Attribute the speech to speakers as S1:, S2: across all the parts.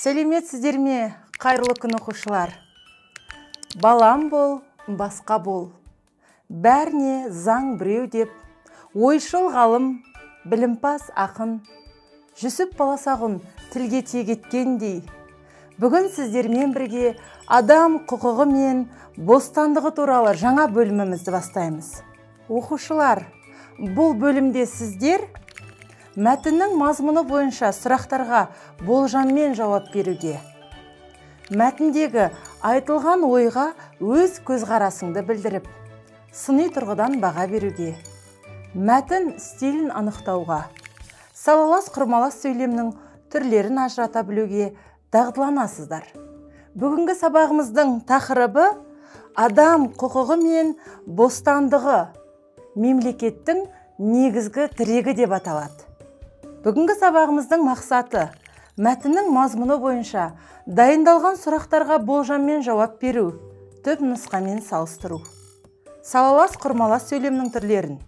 S1: Сәлеметсіздер ме, қайырлы күн оқушылар. Балам бол, басқа бол. Бәріне заң біреу деп, ойшыл ғалым, білімпаз ақын, Жүсіп Баласағұн тілге тиек еткендей. Бүгін сіздермен бірге адам құқығы мен бостандығы туралы жаңа бөлімімізді бастаймыз. Оқушылар, бұл бөлімде сіздер мәтіннің мазмұны бойынша сұрақтарға болжаммен жауап беруге, мәтіндегі айтылған ойға өз көзқарасыңды білдіріп, сыни тұрғыдан баға беруге, мәтін стилін анықтауға, салалас құрмалас сөйлемнің түрлерін ажырата білуге дағдыланасыздар. Бүгінгі сабағымыздың тақырыбы адам құқығы мен бостандығы, мемлекеттің негізгі тірегі деп аталады. Бүгінгі сабағымыздың мақсаты мәтіннің мазмұны бойынша дайындалған сұрақтарға болжаммен жауап беру, түп нұсқамен салыстыру, салалас құрмалас сөйлемнің түрлерін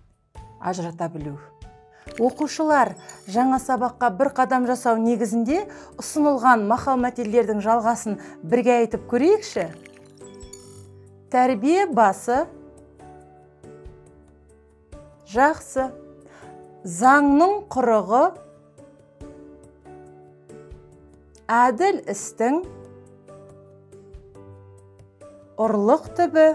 S1: ажырата білу. Оқушылар, жаңа сабаққа бір қадам жасау негізінде ұсынылған мақал-мәтелдердің жалғасын бірге айтып көрейікші. Тәрбие басы, жақсы, заңның құрығы, әділ істің, ұрлық түбі,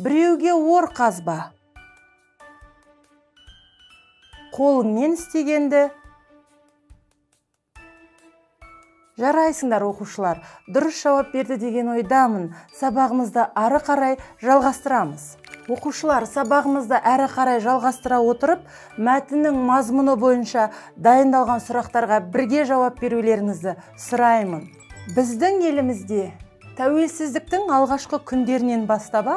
S1: біреуге ор қазба, қолыңмен істегенді. Жарайсыңдар оқушылар, дұрыс жауап берді деген ойдамын. Сабағымызды ары қарай жалғастырамыз. Оқушылар, сабағымызды әрі қарай жалғастыра отырып, мәтіннің мазмұны бойынша дайындалған сұрақтарға бірге жауап берулеріңізді сұраймын. Біздің елімізде тәуелсіздіктің алғашқы күндерінен бастап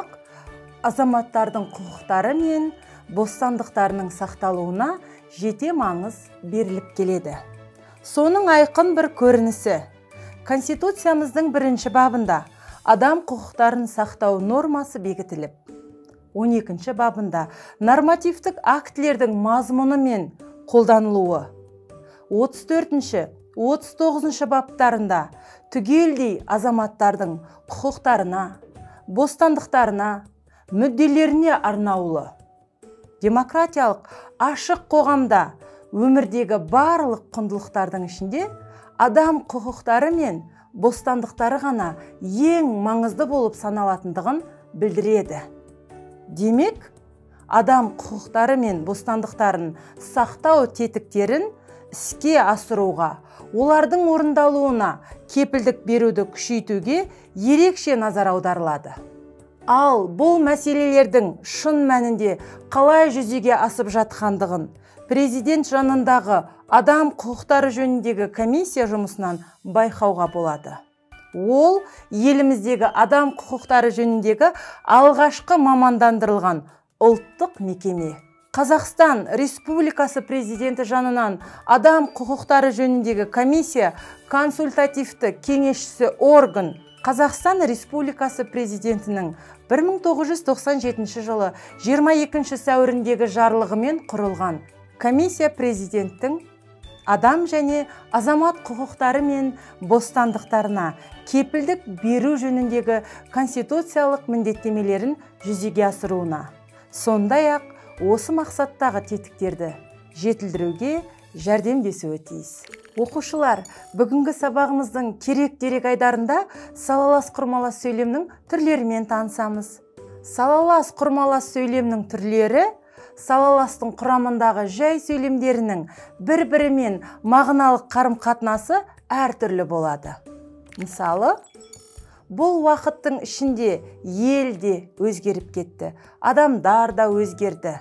S1: азаматтардың құқықтары мен бостандықтарының сақталуына жете маңыз беріліп келеді. Соның айқын бір көрінісі Конституциямыздың 1-ші бабында адам құқықтарын сақтау нормасы бекітіліп, 12-ші бабында нормативтік актілердің мазмұны мен қолданылуы, 34-ші, 39-ші баптарында түгелдей азаматтардың құқықтарына, бостандықтарына, мүдделеріне арнаулы. Демократиялық ашық қоғамда өмірдегі барлық құндылықтардың ішінде адам құқықтары мен бостандықтары ғана ең маңызды болып саналатындығын білдіреді. Демек, адам құқықтары мен бостандықтарын сақтау тетіктерін іске асыруға, олардың орындалуына кепілдік беруді күшейтуге ерекше назар аударылады. Ал бұл мәселелердің шын мәнінде қалай жүзеге асып жатқандығын президент жанындағы адам құқықтары жөніндегі комиссия жұмысынан байқауға болады. Ол еліміздегі адам құқықтары жөніндегі алғашқы мамандандырылған ұлттық мекеме. Қазақстан Республикасы президенті жанынан адам құқықтары жөніндегі комиссия консультативті кеңесшісі орган. Қазақстан Республикасы президентінің 1997 жылы 22 сәуіріндегі жарлығымен құрылған комиссия президенттің адам және азамат құқықтары мен бостандықтарына кепілдік беру жөніндегі конституциялық міндеттемелерін жүзеге асыруына, сондай-ақ осы мақсаттағы тетіктерді жетілдіруге жәрдемдесуі тиіс. Оқушылар, бүгінгі сабағымыздың керек-дерек айдарында салалас құрмалас сөйлемнің түрлерімен танысамыз. Салалас құрмалас сөйлемнің түрлері салаластың құрамындағы жай сөйлемдерінің бір-бірімен мағыналық қарым-қатынасы әртүрлі болады. Мысалы, бұл уақыттың ішінде ел де өзгеріп кетті, адамдар да өзгерді.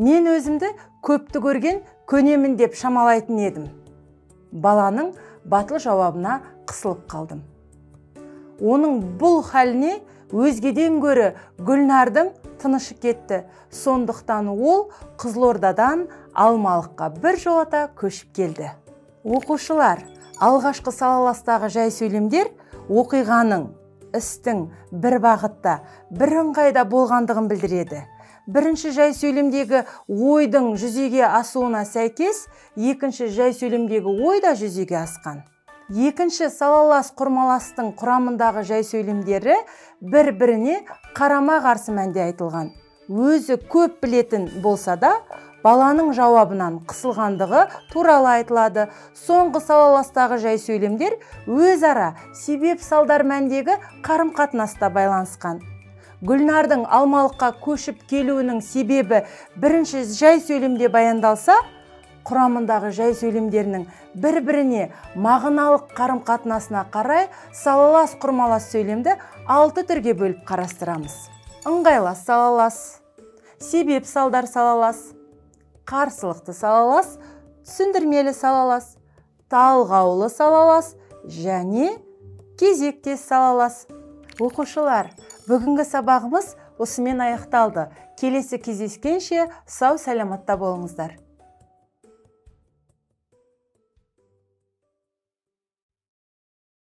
S1: Мен өзімді көпті көрген көнемін деп шамалайтын едім. Баланың батыл жауабына қысылып қалдым. Оның бұл хәліне өзгеден гөрі Гүлнардың тынышы кетті. Сондықтан ол Қызылордадан Алмалыққа бір жолата көшіп келді. Оқушылар, алғашқы салаластағы жай сөйлемдер оқиғаның, істің бір бағытта, бір ыңғайда болғандығын білдіреді. Бірінші жай сөйлемдегі ойдың жүзеге асуына сәйкес, екінші жай сөйлемдегі ой да жүзеге асқан. Екінші салалас құрмаластың құрамындағы жай сөйлемдері бір-біріне қарама-қарсы мәнде айтылған. Өзі көп білетін болса да, баланың жауабынан қысылғандығы туралы айтылады. Соңғы салаластағы жай сөйлемдер өзара себеп-салдар мәндегі қарым-қатынаста байланысқан. Гүлнардың Алмалыққа көшіп келуінің себебі бірінші жай сөйлемде баяндалса, құрамындағы жай сөйлемдерінің бір-біріне мағыналық қарым-қатынасына қарай салалас құрмалас сөйлемді 6 түрге бөліп қарастырамыз. Ыңғайлас салалас, себеп-салдар салалас, қарсылықты салалас, түсіндірмелі салалас, талғаулы салалас және кезектес салалас. Оқушылар, бүгінгі сабағымыз осымен аяқталды. Келесі кездескенше сау саламатта болыңыздар.